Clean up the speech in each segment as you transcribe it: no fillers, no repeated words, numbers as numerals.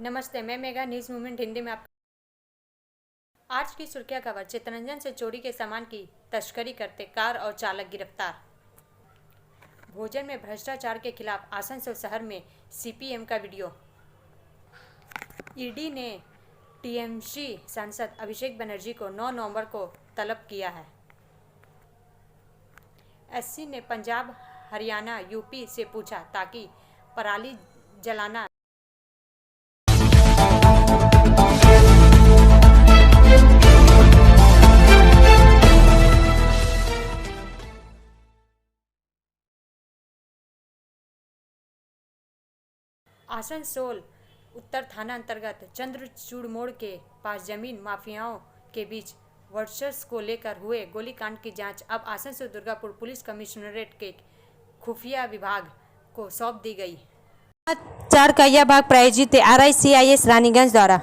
नमस्ते, मैं mega news movement Hindi में आप। आज की सुर्खियां खबर। चितरंजन से चोरी के सामान की तस्करी करते कार और चालक गिरफ्तार। भोजन में भ्रष्टाचार के खिलाफ आसनसोल शहर में सीपीएम का वीडियो। ईडी ने टीएमसी सांसद अभिषेक बनर्जी को 9 नवंबर को तलब किया है। एससी ने पंजाब, हरियाणा, यूपी से पूछा ताकि पराली जलाना आसनसोल उत्तर थाना अंतर्गत चंद्रचूड़ मोड़ के पास जमीन माफियाओं के बीच वर्चस्व को लेकर हुए गोलीकांड की जांच अब आसनसोल दुर्गापुर पुलिस कमिश्नरेट के खुफिया विभाग को सौंप दी गई। चार का यह भाग प्रायोजित RICIS रानीगंज द्वारा।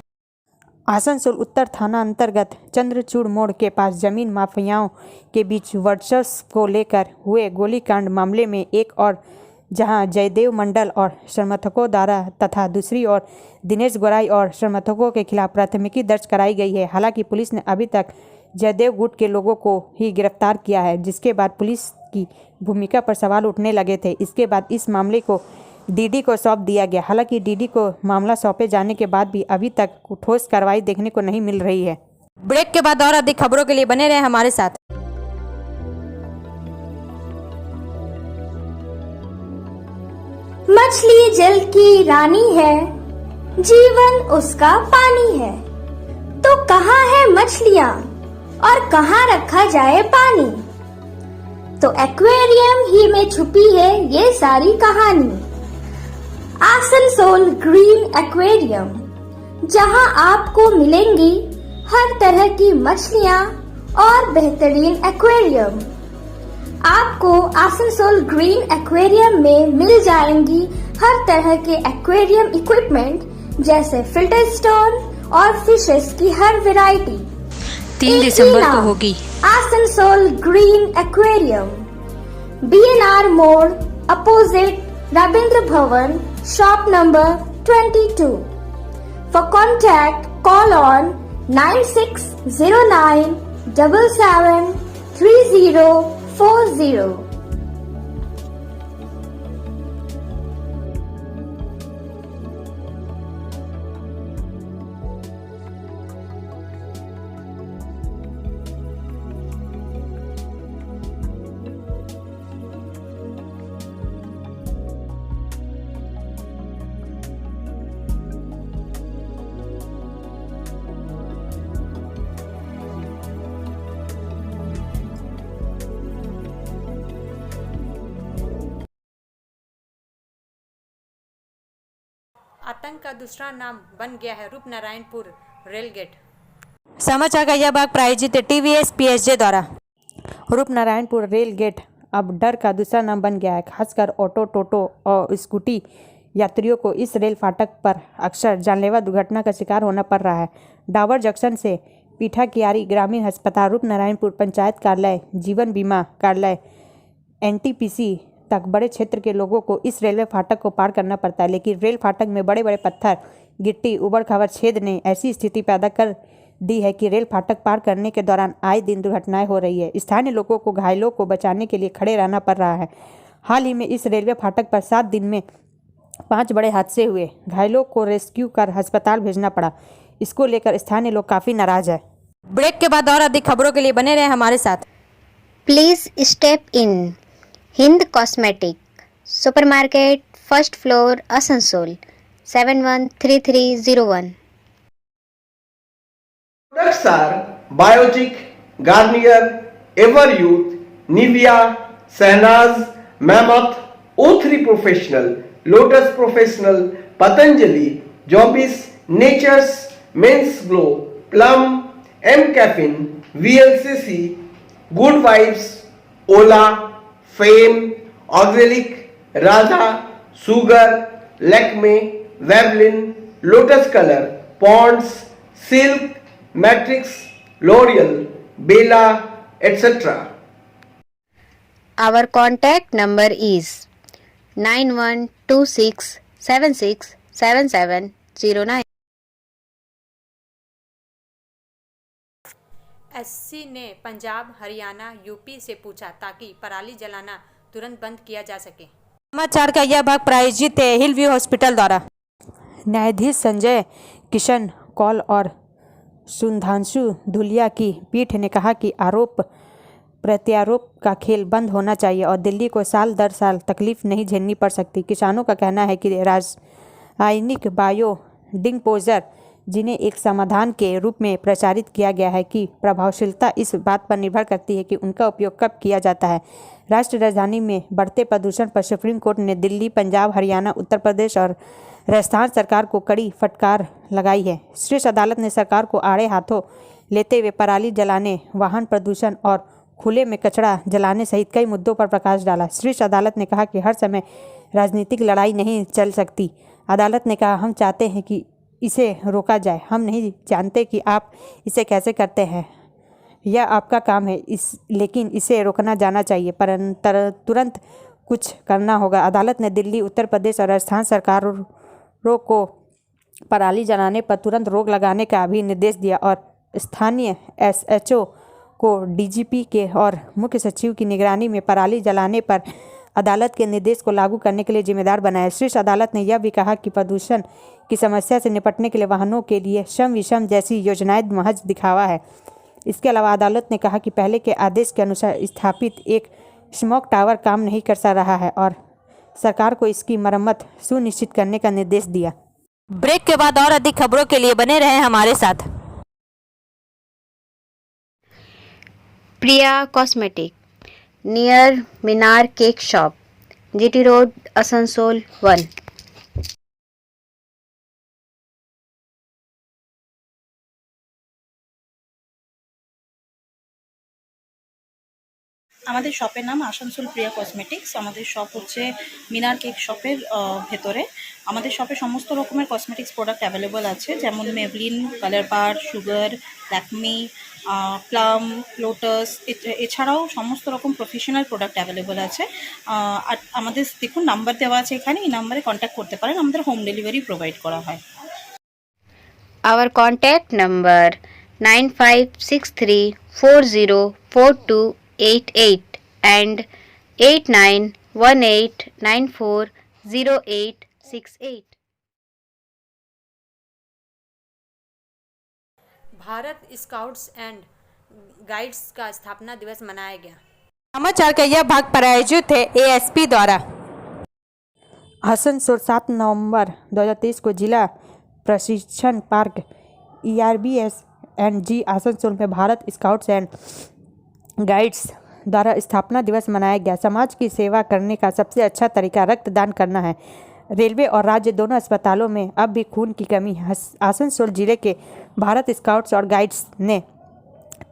आसनसोल उत्तर थाना अंतर्गत चंद्रचूड़ मोड़ के पास जमीन माफियाओं के बीच वर्चस्व को लेकर हुए गोलीकांड मामले में एक और जहां जयदेव मंडल और समर्थकों द्वारा तथा दूसरी ओर दिनेश गोराई और समर्थकों के खिलाफ प्राथमिकी दर्ज कराई गई है। हालांकि पुलिस ने अभी तक जयदेव गुट के लोगों को ही गिरफ्तार किया है, जिसके बाद पुलिस की भूमिका पर सवाल उठने लगे थे। इसके बाद इस मामले को डीडी को सौंप दिया गया। हालांकि डीडी को मामला सौंपे जाने के बाद भी अभी तक ठोस कार्रवाई देखने को नहीं मिल रही है। ब्रेक के बाद और अधिक खबरों के लिए बने रहे हमारे साथ। मछली जल की रानी है, जीवन उसका पानी है। तो कहाँ है मछलियाँ और कहाँ रखा जाए पानी? तो एक्वेरियम ही में छुपी है ये सारी कहानी। आसनसोल ग्रीन एक्वेरियम, जहाँ आपको मिलेंगी हर तरह की मछलियाँ और बेहतरीन एक्वेरियम। आपको आसनसोल ग्रीन एक्वेरियम में मिल जाएंगी हर तरह के एक्वेरियम इक्विपमेंट, जैसे फिल्टर स्टोन और फिशेस की हर वैरायटी। 3 दिसंबर को होगी आसनसोल ग्रीन एक्वेरियम, BNR मोड़, opposite Ravindra Bhavan, shop number 22। For contact, call on 9609 77 3040। आतंक का दूसरा नाम बन गया है रूपनारायणपुर रेलगेट। समाचार का यह भाग प्रायोजित TVS PSJ द्वारा। रूपनारायणपुर रेल गेट अब डर का दूसरा नाम बन गया है। खासकर ऑटो, टोटो और स्कूटी यात्रियों को इस रेल फाटक पर अक्सर जानलेवा दुर्घटना का शिकार होना पड़ रहा है। डाबर जंक्शन से पीठा कियारी ग्रामीण अस्पताल, रूपनारायणपुर पंचायत कार्यालय, जीवन बीमा कार्यालय, NTPC तक बड़े क्षेत्र के लोगों को इस रेलवे फाटक को पार करना पड़ता है। लेकिन रेल फाटक में बड़े बड़े पत्थर, गिट्टी, उबड़ खाबड़ छेद ने ऐसी स्थिति पैदा कर दी है कि रेल फाटक पार करने के दौरान आए दिन दुर्घटनाएं हो रही है। स्थानीय लोगों को घायलों को बचाने के लिए खड़े रहना पड़ रहा है। हाल ही में इस रेलवे फाटक पर 7 दिन में 5 बड़े हादसे हुए। घायलों को रेस्क्यू कर अस्पताल भेजना पड़ा। इसको लेकर स्थानीय लोग काफ़ी नाराज है। ब्रेक के बाद और अधिक खबरों के लिए बने रहे हमारे साथ। Please step in Hind cosmetic supermarket, first floor, Asansol 713301। Products are Biotic, Garnier, Everyouth, Nivea, Sahnaz, Mammoth, O3 Professional, Lotus Professional, Patanjali, Jobis, Nature's, Men's Glow, Plum, M Caffeine, VLCC, Good Vibes, Ola, Fame, Auxilic, Radha, Sugar, Lakme, Veblen, Lotus Color, Ponds, Silk, Matrix, L'Oreal, Bella, etc. Our contact number is 91267677 09। SC ने Punjab, Haryana, UP से पूछा ताकि पराली जलाना तुरंत बंद किया जा सके। समाचार का यह भाग प्रायोजित है हिल व्यू हॉस्पिटल द्वारा। न्यायाधीश संजय किशन कौल और सुधांशु धूलिया की पीठ ने कहा कि आरोप प्रत्यारोप का खेल बंद होना चाहिए और दिल्ली को साल दर साल तकलीफ नहीं झेलनी पड़ सकती। किसानों का कहना है कि रासायनिक बायोडिस्पोजर जिन्हें एक समाधान के रूप में प्रचारित किया गया है की प्रभावशीलता इस बात पर निर्भर करती है कि उनका उपयोग कब किया जाता है। राष्ट्रीय राजधानी में बढ़ते प्रदूषण पर सुप्रीम कोर्ट ने दिल्ली, पंजाब, हरियाणा, उत्तर प्रदेश और राजस्थान सरकार को कड़ी फटकार लगाई है। शीर्ष अदालत ने सरकार को आड़े हाथों लेते हुए पराली जलाने, वाहन प्रदूषण और खुले में कचरा जलाने सहित कई मुद्दों पर प्रकाश डाला। शीर्ष अदालत ने कहा कि हर समय राजनीतिक लड़ाई नहीं चल सकती। अदालत ने कहा, हम चाहते हैं कि इसे रोका जाए, हम नहीं जानते कि आप इसे कैसे करते हैं, यह आपका काम है, लेकिन इसे रोकना जाना चाहिए, पर तुरंत कुछ करना होगा। अदालत ने दिल्ली, उत्तर प्रदेश और राजस्थान सरकारों को पराली जलाने पर तुरंत रोक लगाने का भी निर्देश दिया और स्थानीय एसएचओ को डीजीपी के और मुख्य सचिव की निगरानी में पराली जलाने पर अदालत के निर्देश को लागू करने के लिए जिम्मेदार बनाया। शीर्ष अदालत ने यह भी कहा कि प्रदूषण की समस्या से निपटने के लिए वाहनों के लिए श्रम विषम जैसी योजनाएं महज दिखावा है। इसके अलावा अदालत ने कहा कि पहले के आदेश के अनुसार स्थापित एक स्मोक टावर काम नहीं कर रहा है और सरकार को इसकी मरम्मत सुनिश्चित करने का निर्देश दिया। ब्रेक के बाद और अधिक खबरों के लिए बने रहें हमारे साथ। Priya cosmetic near Minar cake shop, GT road, Asansol 1। আমাদের শপের নাম আসানসোল প্রিয়া কসমেটিক্স। আমাদের শপ হচ্ছে মিনার কেক শপের ভেতরে। আমাদের শপে সমস্ত রকমের কসমেটিক্স প্রোডাক্ট অ্যাভেলেবল আছে, যেমন মেবলিন, কালার বার, সুগার, ল্যাকমি, প্লাম, লোটাস, এছাড়াও সমস্ত রকম প্রফেশনাল প্রোডাক্ট অ্যাভেলেবল আছে। আর আমাদের দেখুন নাম্বার দেওয়া আছে এখানে, এই নাম্বারে কন্ট্যাক্ট করতে পারেন। আমাদের হোম ডেলিভারি প্রোভাইড করা হয়। Our contact number 9563404288 and 8918940868। Bharat scouts and guides का स्थापना दिवस मनाया गया। समाचार का यह भाग प्रायोजित है एएसपी द्वारा। आसनसोल 7 नवंबर 2023 को जिला प्रशिक्षण पार्क ERBS&G आसनसोल में भारत स्काउट्स एंड गाइड्स द्वारा स्थापना दिवस मनाया गया। समाज की सेवा करने का सबसे अच्छा तरीका रक्तदान करना है। रेलवे और राज्य दोनों अस्पतालों में अब भी खून की कमी है। आसनसोल जिले के भारत स्काउट्स और गाइड्स ने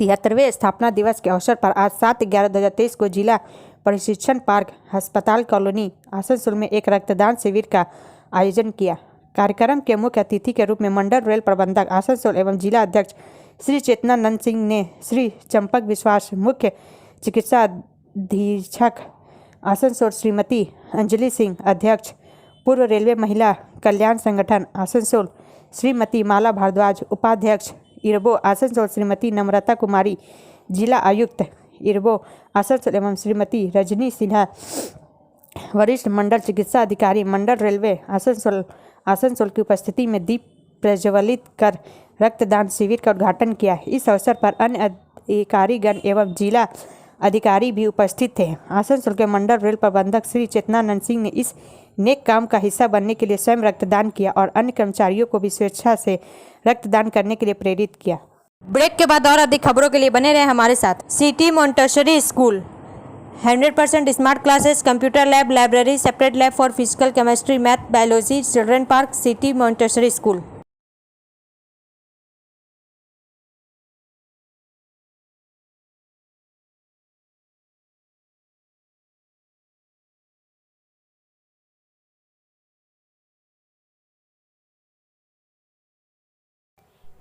73वें स्थापना दिवस के अवसर पर आज 7/11/2023 को जिला प्रशिक्षण पार्क अस्पताल कॉलोनी आसनसोल में एक रक्तदान शिविर का आयोजन किया। कार्यक्रम के मुख्य अतिथि के रूप में मंडल रेल प्रबंधक आसनसोल एवं जिला अध्यक्ष श्री चेतनानंद सिंह ने, श्री चंपक विश्वास मुख्य चिकित्सा अधीक्षक आसनसोल, श्रीमती अंजलि सिंह अध्यक्ष पूर्व रेलवे महिला कल्याण संगठन आसनसोल, श्रीमती माला भारद्वाज उपाध्यक्ष इरबो आसनसोल, श्रीमती नम्रता कुमारी जिला आयुक्त इरबो आसनसोल एवं श्रीमती रजनी सिन्हा वरिष्ठ मंडल चिकित्सा अधिकारी मंडल रेलवे आसनसोल की उपस्थिति में दीप प्रज्वलित कर रक्तदान शिविर का उद्घाटन किया। इस अवसर पर अन्य अधिकारीगण एवं जिला अधिकारी भी उपस्थित थे। आसनसोल के मंडल रेल प्रबंधक श्री चेतनानंद सिंह ने इस नेक काम का हिस्सा बनने के लिए स्वयं रक्तदान किया और अन्य कर्मचारियों को भी स्वेच्छा से रक्तदान करने के लिए प्रेरित किया। ब्रेक के बाद और अधिक खबरों के लिए बने रहे हमारे साथ। City Montessori school 100% smart classes, computer lab, library, separate lab for physical, chemistry, math, biology, children park, city Montessori school.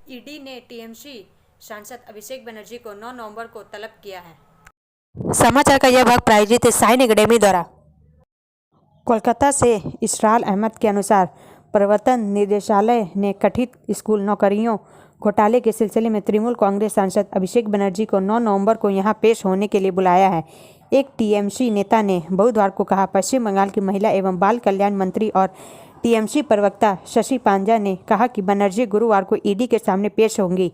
ED ने टीएमसी सांसद अभिषेक बनर्जी को 9 नवंबर को तलब किया है। समाचार का यह भाग प्रायोजित है साइन एकेडमी द्वारा। कोलकाता से इसरार अहमद के अनुसार प्रवर्तन निदेशालय ने कथित स्कूल नौकरियों घोटाले के सिलसिले में तृणमूल कांग्रेस सांसद अभिषेक बनर्जी को 9 नवंबर को यहां पेश होने के लिए बुलाया है। एक टीएमसी नेता ने बुधवार को कहा। पश्चिम बंगाल की महिला एवं बाल कल्याण मंत्री और टीएमसी प्रवक्ता शशि पांजा ने कहा कि बनर्जी गुरुवार को ईडी के सामने पेश होंगी।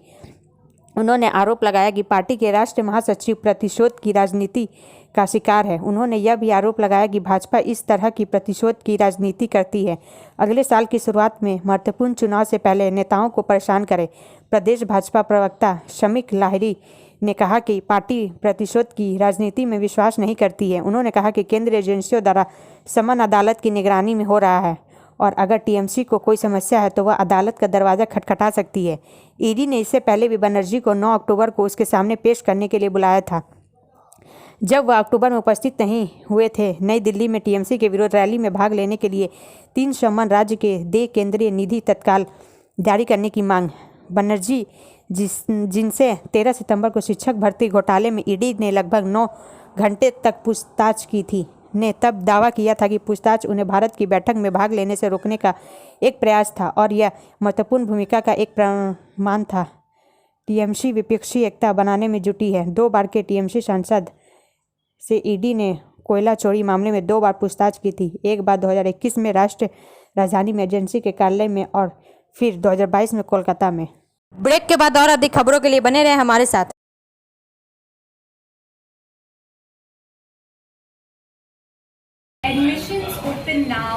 उन्होंने आरोप लगाया कि पार्टी के राष्ट्रीय महासचिव प्रतिशोध की राजनीति का शिकार है। उन्होंने यह भी आरोप लगाया कि भाजपा इस तरह की प्रतिशोध की राजनीति करती है। अगले साल की शुरुआत में महत्वपूर्ण चुनाव से पहले नेताओं को परेशान करे। प्रदेश भाजपा प्रवक्ता शमीक लाहिरी ने कहा कि पार्टी प्रतिशोध की राजनीति में विश्वास नहीं करती है। उन्होंने कहा कि केंद्रीय एजेंसियों द्वारा समन अदालत की निगरानी में हो रहा है और अगर टीएमसी को कोई समस्या है तो वह अदालत का दरवाज़ा खटखटा सकती है। ईडी ने इससे पहले भी बनर्जी को 9 अक्टूबर को उसके सामने पेश करने के लिए बुलाया था, जब वह अक्टूबर में उपस्थित नहीं हुए थे। नई दिल्ली में टीएमसी के विरोध रैली में भाग लेने के लिए 3 सम्मन राज्य के दे केंद्रीय निधि तत्काल जारी करने की मांग। बनर्जी जिनसे 13 सितंबर को शिक्षक भर्ती घोटाले में ईडी ने लगभग 9 घंटे तक पूछताछ की थी, ने तब दावा किया था कि पूछताछ उन्हें भारत की बैठक में भाग लेने से रोकने का एक प्रयास था और यह महत्वपूर्ण भूमिका का एक प्रमाण था। टीएमसी विपक्षी एकता बनाने में जुटी है। 2 बार के टीएमसी सांसद से ईडी ने कोयला चोरी मामले में 2 बार पूछताछ की थी, एक बार 2021 में राष्ट्रीय राजधानी में एजेंसी के कार्यालय में और फिर 2022 में कोलकाता में। ब्रेक के बाद और अधिक खबरों के लिए बने रहे हमारे साथ। Admissions open now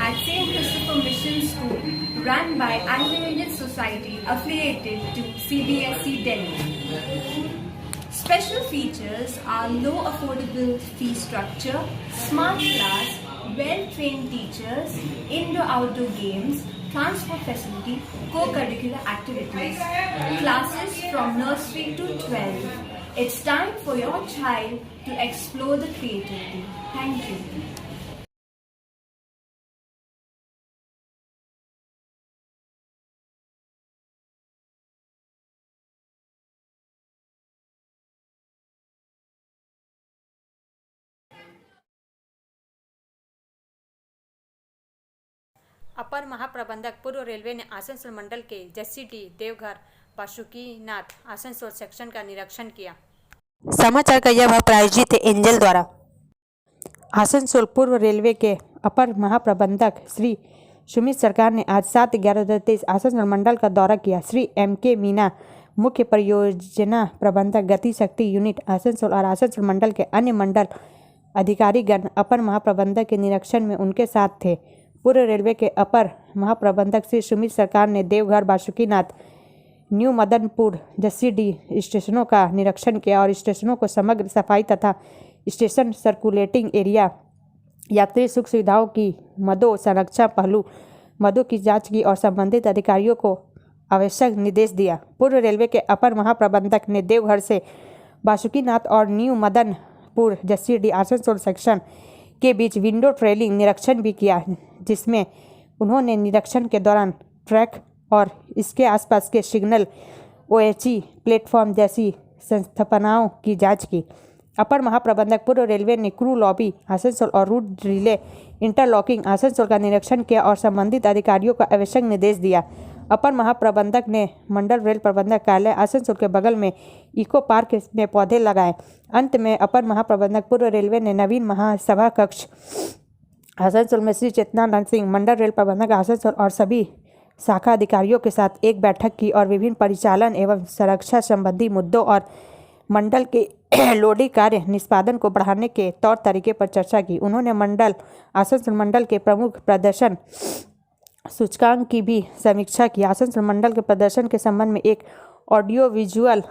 at St. Christopher Mission School, run by Anglo-Indian Society affiliated to CBSE Delhi. Special features are low affordable fee structure, smart class, well-trained teachers, indoor-outdoor games, transport facility, co-curricular activities, classes from nursery to 12. It's time for your child to explore the creativity. Thank you. अपर महाप्रबंधक पूर्व railway ने आसनसोल मंडल के Jasidih Deoghar Basukinath Asansol section का निरीक्षण किया। समाचार का यह भाग प्रायोजित है एंजल द्वारा। आसनसोल पूर्व रेलवे के अपर महाप्रबंधक श्री सुमित सरकार ने आज 7/11/2023 आसनसोल मंडल का दौरा किया। श्री MK मीना मुख्य परियोजना प्रबंधक गति शक्ति यूनिट आसनसोल और आसनसोल मंडल के अन्य मंडल अधिकारीगण अपर महाप्रबंधक के निरीक्षण में उनके साथ थे। पूर्व रेलवे के अपर महाप्रबंधक श्री सुमित सरकार ने देवघर बासुकीनाथ न्यू मदनपुर जसीडी स्टेशनों का निरीक्षण किया और स्टेशनों को समग्र सफाई तथा स्टेशन सर्कुलेटिंग एरिया, यात्री सुख सुविधाओं की मदों संरक्षण पहलू मदों की जांच की और संबंधित अधिकारियों को आवश्यक निर्देश दिया। पूर्व रेलवे के अपर महाप्रबंधक ने देवघर से बासुकीनाथ और न्यू मदनपुर जसीडी आसनसोल सेक्शन के बीच विंडो ट्रेलिंग निरीक्षण भी किया, जिसमें उन्होंने निरीक्षण के दौरान ट्रैक और इसके आसपास के सिग्नल OHE प्लेटफॉर्म जैसी संस्थापनाओं की जांच की। अपर महाप्रबंधक पूर्व रेलवे ने क्रू लॉबी आसनसोल और रूट रिले इंटरलॉकिंग आसनसोल का निरीक्षण किया और संबंधित अधिकारियों को आवश्यक निर्देश दिया। अपर महाप्रबंधक ने मंडल रेल प्रबंधक कार्यालय आसनसोल के बगल में इको पार्क में पौधे लगाए। अंत में अपर महाप्रबंधक पूर्व रेलवे ने नवीन महासभा कक्ष आसनसोल में श्री चेतनानंद सिंह मंडल रेल प्रबंधक आसनसोल और सभी शाखा अधिकारियों के साथ एक बैठक की और विभिन्न परिचालन एवं सुरक्षा संबंधी मुद्दों और मंडल के लोडिंग कार्य निष्पादन को बढ़ाने के तौर तरीके पर चर्चा की। उन्होंने मंडल आसनसोल मंडल के प्रमुख प्रदर्शन सूचकांक की भी समीक्षा की। आसनसोल मंडल के प्रदर्शन के संबंध में एक ऑडियो विजुअल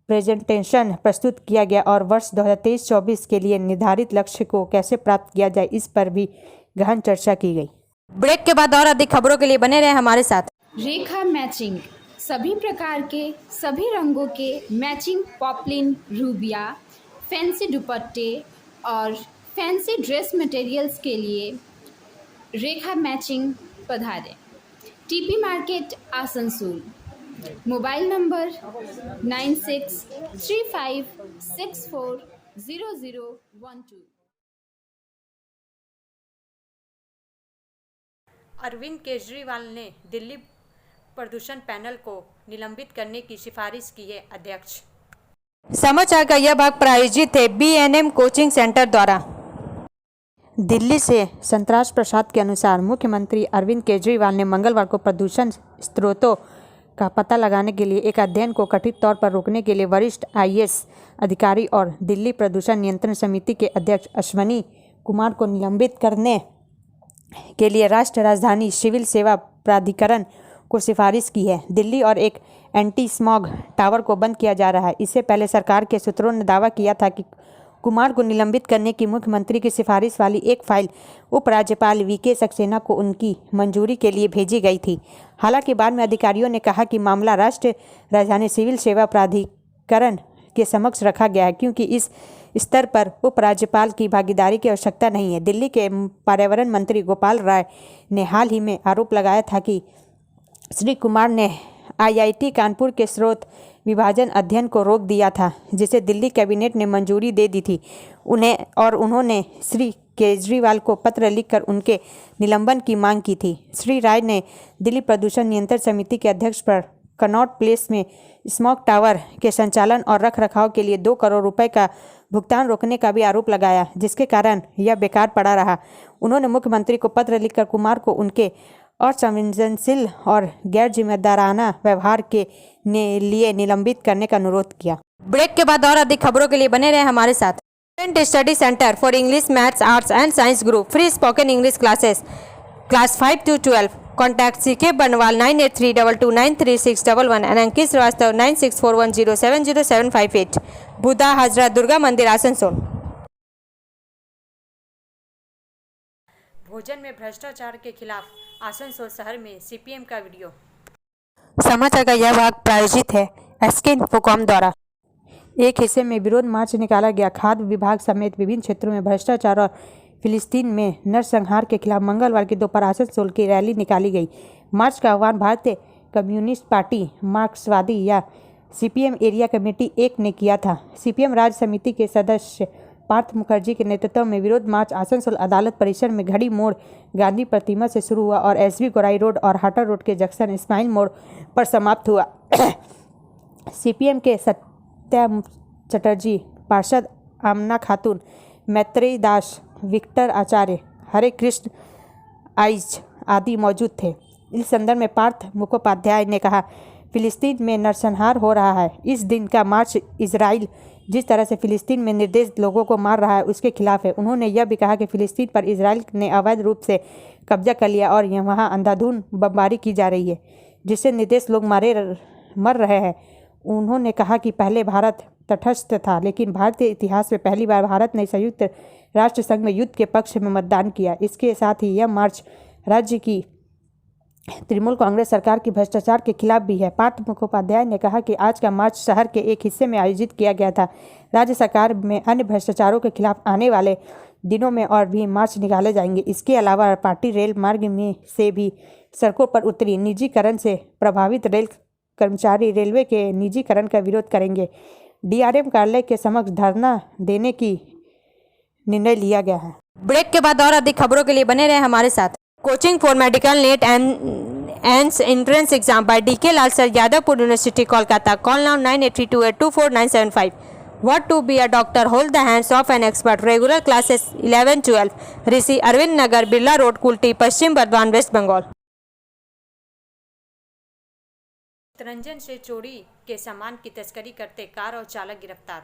प्रेजेंटेशन प्रस्तुत किया गया और वर्ष 2023-24 के लिए निर्धारित लक्ष्य को कैसे प्राप्त किया जाए इस पर भी गहन चर्चा की गई। ब्रेक के बाद और अधिक खबरों के लिए बने रहे हमारे साथ। रेखा मैचिंग, सभी प्रकार के सभी रंगों के मैचिंग पॉपलिन, रूबिया, फैंसी दुपट्टे और फैंसी ड्रेस मटेरियल्स के लिए रेखा मैचिंग पधारें। TP market Asansol. Mobile number 9635640012। Arvind Kejriwal ने दिल्ली प्रदूषण पैनल को निलंबित करने की सिफारिश की है। अध्यक्ष। समाचार का यह भाग प्रायोजित है बीएनएम कोचिंग सेंटर द्वारा। दिल्ली से संतराश प्रसाद के अनुसार मुख्यमंत्री अरविंद केजरीवाल ने मंगलवार को प्रदूषण स्रोतों का पता लगाने के लिए एक अध्ययन को कथित तौर पर रोकने के लिए वरिष्ठ आईएएस अधिकारी और दिल्ली प्रदूषण नियंत्रण समिति के अध्यक्ष अश्वनी कुमार को निलंबित करने के लिए राष्ट्रीय राजधानी सिविल सेवा प्राधिकरण को सिफारिश की है। दिल्ली और एक एंटी स्मॉग टावर को बंद किया जा रहा है। इससे पहले सरकार के सूत्रों ने दावा किया था कि कुमार को निलंबित करने की मुख्यमंत्री की सिफारिश वाली एक फाइल उपराज्यपाल वीके सक्सेना को उनकी मंजूरी के लिए भेजी गई थी। हालांकि बाद में अधिकारियों ने कहा कि मामला राष्ट्रीय राजधानी सिविल सेवा प्राधिकरण के समक्ष रखा गया है क्योंकि इस स्तर पर उपराज्यपाल की भागीदारी की आवश्यकता नहीं है। दिल्ली के पर्यावरण मंत्री गोपाल राय ने हाल ही में आरोप लगाया था कि श्री कुमार ने आईआईटी कानपुर के स्रोत विभाजन अध्ययन को रोक दिया था जिसे दिल्ली कैबिनेट ने मंजूरी दे दी थी। उन्होंने श्री केजरीवाल को पत्र लिखकर उनके निलंबन की मांग की थी। श्री राय ने दिल्ली प्रदूषण नियंत्रण समिति के अध्यक्ष पर कनॉट प्लेस में स्मॉग टावर के संचालन और रखरखाव के लिए 2 करोड़ रुपए का भुगतान रोकने का भी आरोप लगाया जिसके कारण यह बेकार पड़ा रहा। उन्होंने मुख्यमंत्री को पत्र लिखकर कुमार को उनके असंवेदनशील और गैर जिम्मेदाराना व्यवहार के लिए निलंबित करने का अनुरोध किया। ब्रेक के बाद और अधिक खबरों के लिए बने रहे हमारे साथ। Student study centre for English, maths, arts and science group free spoken English classes class 5 to 12। Contact CK Banwal 9832293611 and Ankit Shrivastava 9641070758। Budha Hajra Durga मंदिर आसनसोल। भोजन में भ्रष्टाचार के खिलाफ आसनसोल शहर में सीपीएम का वीडियो। समाचार का यह भाग प्रायोजित है एसके इन्फोकॉम द्वारा। एक हिस्से में विरोध मार्च निकाला गया। खाद्य विभाग समेत विभिन्न क्षेत्रों में भ्रष्टाचार और फिलिस्तीन में नरसंहार के खिलाफ मंगलवार की दोपहर आसनसोल की रैली निकाली गई। मार्च का आह्वान भारतीय कम्युनिस्ट पार्टी, मार्क्सवादी या सीपीएम एरिया कमेटी 1 ने किया था। सीपीएम राज्य समिति के सदस्य पार्थ मुखर्जी के नेतृत्व में विरोध मार्च आसनसोल अदालत परिसर में घड़ी मोड़ गांधी प्रतिमा से शुरू हुआ और एसबी गोराई रोड और हाटा रोड के जंक्शन इस्माइल मोड़ पर समाप्त हुआ। सीपीएम के सत्या चटर्जी, पार्षद आमना खातून, मैत्रेयी दास, विक्टर आचार्य, हरे कृष्ण आइज आदि मौजूद थे। इस संदर्भ में पार्थ मुखोपाध्याय ने कहा, फिलिस्तीन में नरसंहार हो रहा है। इस दिन का मार्च इजराइल जिस तरह से फिलिस्तीन में निर्दोष लोगों को मार रहा है उसके खिलाफ है। उन्होंने यह भी कहा कि फिलिस्तीन पर इजराइल ने अवैध रूप से कब्जा कर लिया और वहाँ अंधाधुंध बमबारी की जा रही है जिससे निर्दोष लोग मर रहे हैं। उन्होंने कहा कि पहले भारत तटस्थ था लेकिन भारतीय इतिहास में पहली बार भारत ने संयुक्त राष्ट्र संघ में युद्ध के पक्ष में मतदान किया। इसके साथ ही यह मार्च राज्य की तृणमूल कांग्रेस सरकार की भ्रष्टाचार के खिलाफ भी है। पार्थ मुखोपाध्याय ने कहा कि आज का मार्च शहर के एक हिस्से में आयोजित किया गया था। राज्य सरकार में अन्य भ्रष्टाचारों के खिलाफ आने वाले दिनों में और भी मार्च निकाले जाएंगे। इसके अलावा पार्टी रेल मार्ग में से भी सड़कों पर उतरी। निजीकरण से प्रभावित रेल कर्मचारी रेलवे के निजीकरण का विरोध करेंगे। डीआरएम कार्यालय के समक्ष धरना देने की निर्णय लिया गया है। ब्रेक के बाद और अधिक खबरों के लिए बने रहे हमारे साथ। Coaching for medical NET and entrance exam by DK Lal sir, Jadavpur university, Kolkata. Call now 9832824975। What to be a doctor? Hold the hands of an expert. Regular classes 11-12. Rishi Arvind Nagar, Birla road, Kulti, Paschim Bardhaman, waste Bengal. Chitranjan से चोरी के सामान की तस्करी करते car और चालक गिरफ्तार।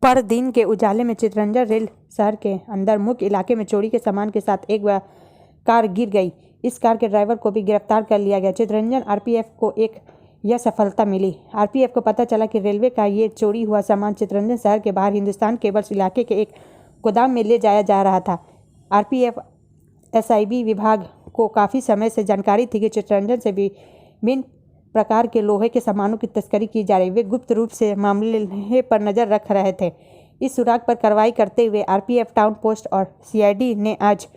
पर दिन के उजाले में चितरंजन रेल शहर के अंदर मुख्य इलाके में चोरी के सामान के साथ एक कार गिर गई। इस कार के ड्राइवर को भी गिरफ्तार कर लिया गया। चितरंजन आरपीएफ को यह सफलता मिली। आरपीएफ को पता चला कि रेलवे का ये चोरी हुआ सामान चितरंजन शहर के बाहर हिंदुस्तान केबल्स इलाके के एक गोदाम में ले जाया जा रहा था। आरपीएफ एसआईबी विभाग को काफ़ी समय से जानकारी थी कि चितरंजन से विभिन्न प्रकार के लोहे के सामानों की तस्करी की जा रही। वे गुप्त रूप से मामले पर नज़र रख रहे थे। इस सुराग पर कार्रवाई करते हुए आरपीएफ टाउन पोस्ट और सीआईडी ने आज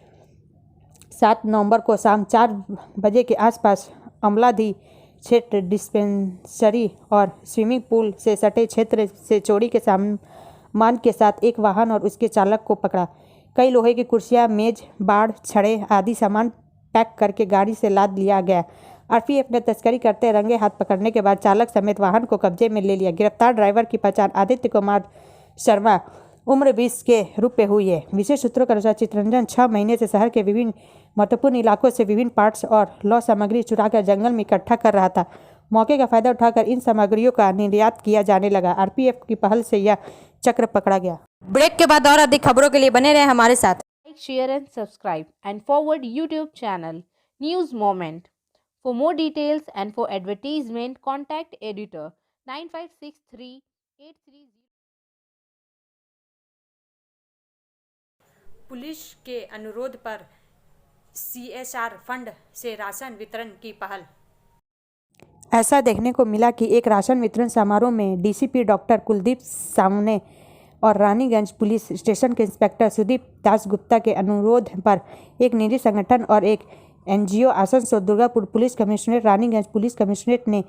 7 नवंबर को शाम 4 बजे के आसपास अमलाधी क्षेत्र, डिस्पेंसरी और स्विमिंग पूल से सटे क्षेत्र से चोरी के सामान के साथ एक वाहन और उसके चालक को पकड़ा। कई लोहे की कुर्सियां, मेज, बाड़, छड़े आदि सामान पैक करके गाड़ी से लाद लिया गया। आरपीएफ ने तस्करी करते रंगे हाथ पकड़ने के बाद चालक समेत वाहन को कब्जे में ले लिया। गिरफ्तार ड्राइवर की पहचान आदित्य कुमार शर्मा उम्र 20 के रूप में हुई है। विशेष सूत्रों के अनुसार चितरंजन 6 महीने से शहर के विभिन्न महत्वपूर्ण इलाकों से विभिन्न पार्ट्स और लौ सामग्री चुराकर जंगल में इकट्ठा कर रहा था। मौके का फायदा उठाकर इन सामग्रियों का निर्यात किया जाने लगा। आरपीएफ की पहल से यह चक्र पकड़ा गया। ब्रेक के बाद और अधिक खबरों के लिए बने रहे हमारे साथ। Like, share and subscribe and forward YouTube channel News Moment. For more details and for advertisement, contact editor 956383. Police के अनुरोध पर CSR फंड से राशन वितरण की पहल। ऐसा देखने को मिला कि एक राशन वितरण समारोह में डीसीपी डॉक्टर कुलदीप सामने और रानीगंज पुलिस स्टेशन के इंस्पेक्टर सुदीप दासगुप्ता के अनुरोध पर एक निजी संगठन और एक NGO Asansol Durgapur police commissionerate Raniganj police commissionerate ने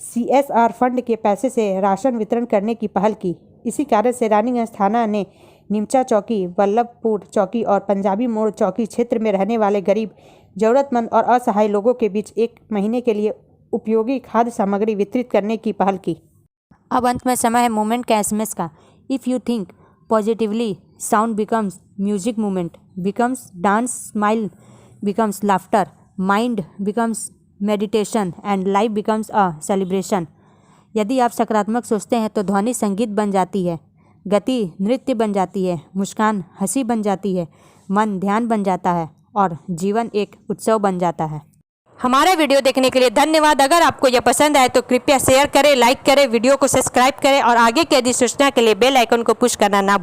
CSR फंड के पैसे से राशन वितरण करने की पहल की। इसी कारण से रानीगंज थाना ने निमचा चौकी, वल्लभपुर चौकी और पंजाबी मोड़ चौकी क्षेत्र में रहने वाले गरीब, जरूरतमंद और असहाय लोगों के बीच 1 महीने के लिए उपयोगी खाद्य सामग्री वितरित करने की पहल की। अब अंत में समय है मोमेंट का SMS का। If you think positively, sound becomes music, movement becomes dance, smile becomes laughter, mind becomes meditation and life becomes a celebration. यदि आप सकारात्मक सोचते हैं तो ध्वनि संगीत बन जाती है, गति नृत्य बन जाती है, मुस्कान हंसी बन जाती है, मन ध्यान बन जाता है और जीवन एक उत्सव बन जाता है। हमारा वीडियो देखने के लिए धन्यवाद। अगर आपको यह पसंद आए तो कृपया शेयर करें, लाइक करें, वीडियो को सब्सक्राइब करें और आगे की अधिसूचना के लिए बेल आइकन को पुश करना ना भूलें।